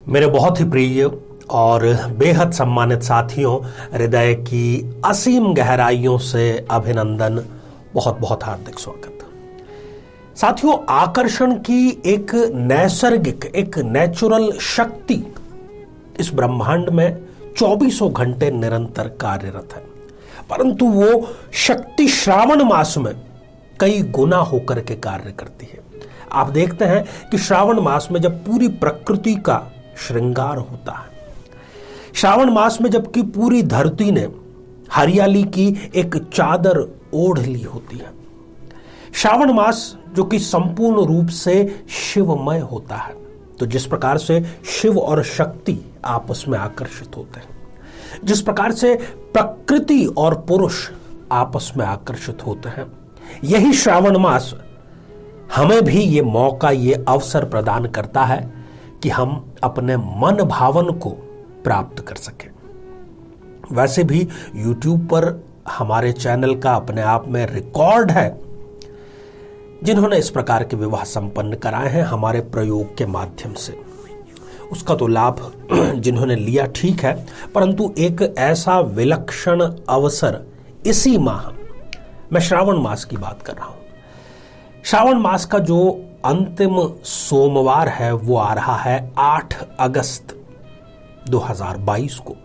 मेरे बहुत ही प्रिय और बेहद सम्मानित साथियों, हृदय की असीम गहराइयों से अभिनंदन, बहुत बहुत हार्दिक स्वागत। साथियों, आकर्षण की एक नैसर्गिक, एक नेचुरल शक्ति इस ब्रह्मांड में 24 घंटे निरंतर कार्यरत है, परंतु वो शक्ति श्रावण मास में कई गुना होकर के कार्य करती है। आप देखते हैं कि श्रावण मास में जब पूरी प्रकृति का श्रृंगार होता है, श्रावण मास में जबकि पूरी धरती ने हरियाली की एक चादर ओढ़ ली होती है, श्रावण मास जो कि संपूर्ण रूप से शिवमय होता है, तो जिस प्रकार से शिव और शक्ति आपस में आकर्षित होते हैं, जिस प्रकार से प्रकृति और पुरुष आपस में आकर्षित होते हैं, यही श्रावण मास हमें भी ये मौका, ये अवसर प्रदान करता है कि हम अपने मन भावन को प्राप्त कर सकें। वैसे भी YouTube पर हमारे चैनल का अपने आप में रिकॉर्ड है जिन्होंने इस प्रकार के विवाह संपन्न कराए हैं हमारे प्रयोग के माध्यम से। उसका तो लाभ जिन्होंने लिया ठीक है, परंतु एक ऐसा विलक्षण अवसर इसी माह, मैं श्रावण मास की बात कर रहा हूं, श्रावण मास का जो अंतिम सोमवार है वो आ रहा है 8 अगस्त 2022 को,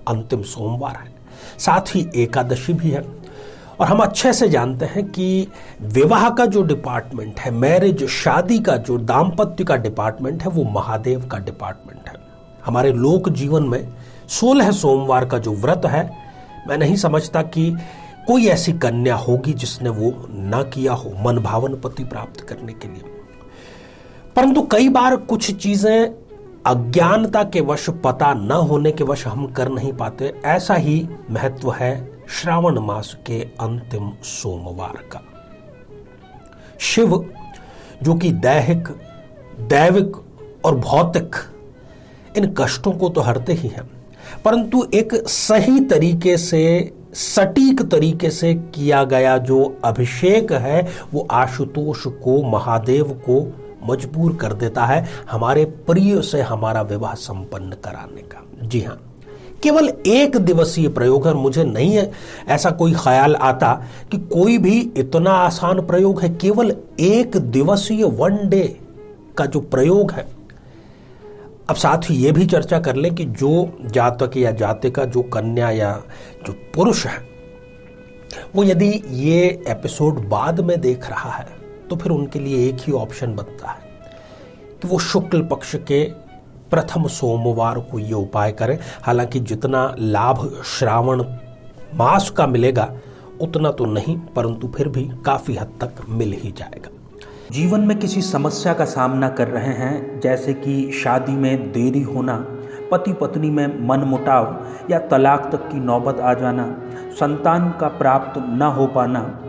अंतिम सोमवार है, साथ ही एकादशी भी है। और हम अच्छे से जानते हैं कि विवाह का जो डिपार्टमेंट है, मैरिज, शादी का जो दाम्पत्य का डिपार्टमेंट है, वो महादेव का डिपार्टमेंट है। हमारे लोक जीवन में 16 सोमवार का जो व्रत है, मैं नहीं समझता कि कोई ऐसी कन्या होगी जिसने वो ना किया हो मन भावन पति प्राप्त करने के लिए। परंतु कई बार कुछ चीजें अज्ञानता के वश, पता न होने के वश हम कर नहीं पाते। ऐसा ही महत्व है श्रावण मास के अंतिम सोमवार का। शिव जो कि दैहिक, दैविक और भौतिक इन कष्टों को तो हरते ही हैं, परंतु एक सही तरीके से, सटीक तरीके से किया गया जो अभिषेक है वो आशुतोष को, महादेव को मजबूर कर देता है हमारे प्रिय से हमारा विवाह संपन्न कराने का। जी हाँ, केवल एक दिवसीय प्रयोग है। मुझे नहीं है ऐसा कोई ख्याल आता कि कोई भी इतना आसान प्रयोग है। केवल एक दिवसीय, 1 डे का जो प्रयोग है। अब साथ ही ये भी चर्चा कर ले कि जो जातक या जातिका, जो कन्या या जो पुरुष है, वो यदि ये एपिसोड बाद में देख रहा है तो फिर उनके लिए एक ही ऑप्शन बनता है कि वो शुक्ल पक्ष के प्रथम सोमवार को ये उपाय करें। हालांकि जितना लाभ श्रावण मास का मिलेगा उतना तो नहीं, परंतु फिर भी काफी हद तक मिल ही जाएगा। जीवन में किसी समस्या का सामना कर रहे हैं, जैसे कि शादी में देरी होना, पति पत्नी में मनमुटाव या तलाक तक की नौबत आ जाना, संतान का प्राप्त न हो पाना,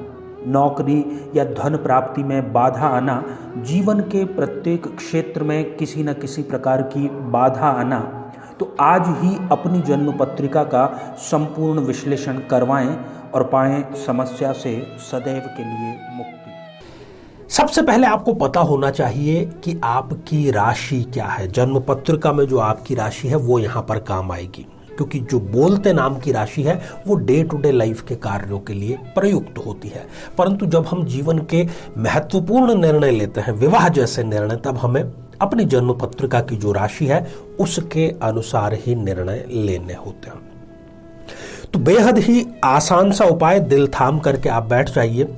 नौकरी या धन प्राप्ति में बाधा आना, जीवन के प्रत्येक क्षेत्र में किसी न किसी प्रकार की बाधा आना, तो आज ही अपनी जन्म पत्रिका का संपूर्ण विश्लेषण करवाएं और पाएं समस्या से सदैव के लिए मुक्ति। सबसे पहले आपको पता होना चाहिए कि आपकी राशि क्या है। जन्म पत्रिका में जो आपकी राशि है वो यहां पर काम आएगी, क्योंकि जो बोलते नाम की राशि है वो डे टू डे लाइफ के कार्यों के लिए प्रयुक्त होती है। परंतु जब हम जीवन के महत्वपूर्ण निर्णय लेते हैं, विवाह जैसे निर्णय, तब हमें अपनी जन्म पत्रिका की जो राशि है उसके अनुसार ही निर्णय लेने होते हैं। तो बेहद ही आसान सा उपाय, दिल थाम करके आप बैठ जाइए।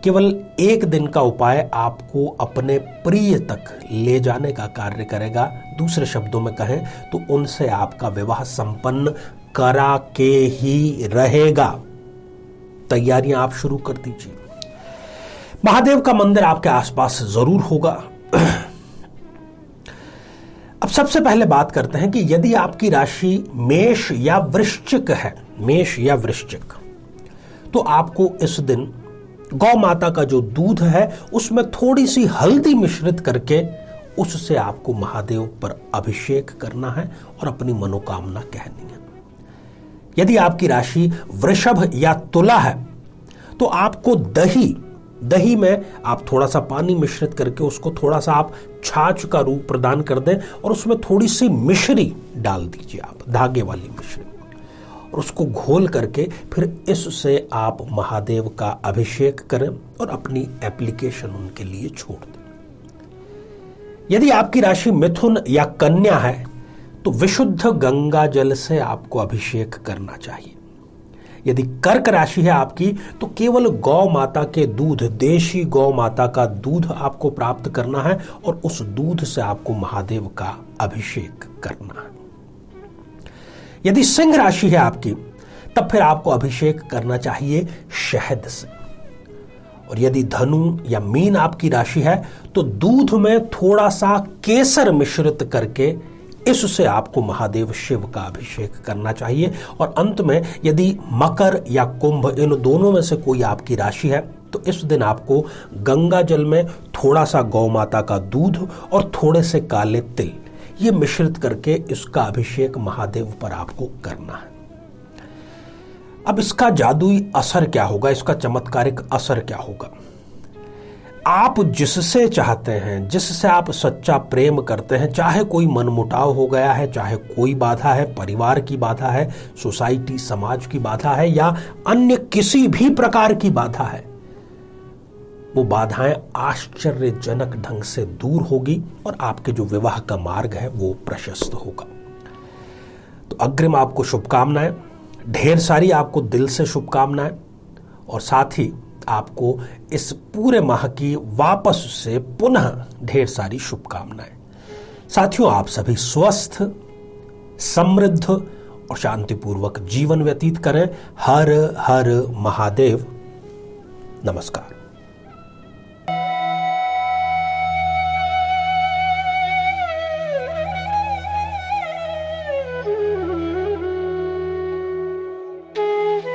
केवल एक दिन का उपाय आपको अपने प्रिय तक ले जाने का कार्य करेगा। दूसरे शब्दों में कहें तो उनसे आपका विवाह संपन्न करा के ही रहेगा। तैयारियां आप शुरू कर दीजिए। महादेव का मंदिर आपके आसपास जरूर होगा। अब सबसे पहले बात करते हैं कि यदि आपकी राशि मेष या वृश्चिक है, मेष या वृश्चिक, तो आपको इस दिन गौ माता का जो दूध है उसमें थोड़ी सी हल्दी मिश्रित करके उससे आपको महादेव पर अभिषेक करना है और अपनी मनोकामना कहनी है। यदि आपकी राशि वृषभ या तुला है तो आपको दही दही में आप थोड़ा सा पानी मिश्रित करके उसको थोड़ा सा आप छाछ का रूप प्रदान कर दें और उसमें थोड़ी सी मिश्री डाल दीजिए, आप धागे वाली मिश्री, और उसको घोल करके फिर इससे आप महादेव का अभिषेक करें और अपनी एप्लीकेशन उनके लिए छोड़ दें। यदि आपकी राशि मिथुन या कन्या है तो विशुद्ध गंगा जल से आपको अभिषेक करना चाहिए। यदि कर्क राशि है आपकी तो केवल गौ माता के दूध, देशी गौ माता का दूध आपको प्राप्त करना है और उस दूध से आपको महादेव का अभिषेक करना है। यदि सिंह राशि है आपकी तब फिर आपको अभिषेक करना चाहिए शहद से। और यदि धनु या मीन आपकी राशि है तो दूध में थोड़ा सा केसर मिश्रित करके इससे आपको महादेव शिव का अभिषेक करना चाहिए। और अंत में यदि मकर या कुंभ, इन दोनों में से कोई आपकी राशि है तो इस दिन आपको गंगा जल में थोड़ा सा गौ माता का दूध और थोड़े से काले तिल ये मिश्रित करके इसका अभिषेक महादेव पर आपको करना है। अब इसका जादुई असर क्या होगा, इसका चमत्कारिक असर क्या होगा? आप जिससे चाहते हैं, जिससे आप सच्चा प्रेम करते हैं, चाहे कोई मनमुटाव हो गया है, चाहे कोई बाधा है, परिवार की बाधा है, सोसाइटी समाज की बाधा है या अन्य किसी भी प्रकार की बाधा है, वो बाधाएं आश्चर्यजनक ढंग से दूर होगी और आपके जो विवाह का मार्ग है वो प्रशस्त होगा। तो अग्रिम आपको शुभकामनाएं, ढेर सारी आपको दिल से शुभकामनाएं, और साथ ही आपको इस पूरे माह की वापस से पुनः ढेर सारी शुभकामनाएं। साथियों, आप सभी स्वस्थ, समृद्ध और शांतिपूर्वक जीवन व्यतीत करें। हर हर महादेव। नमस्कार।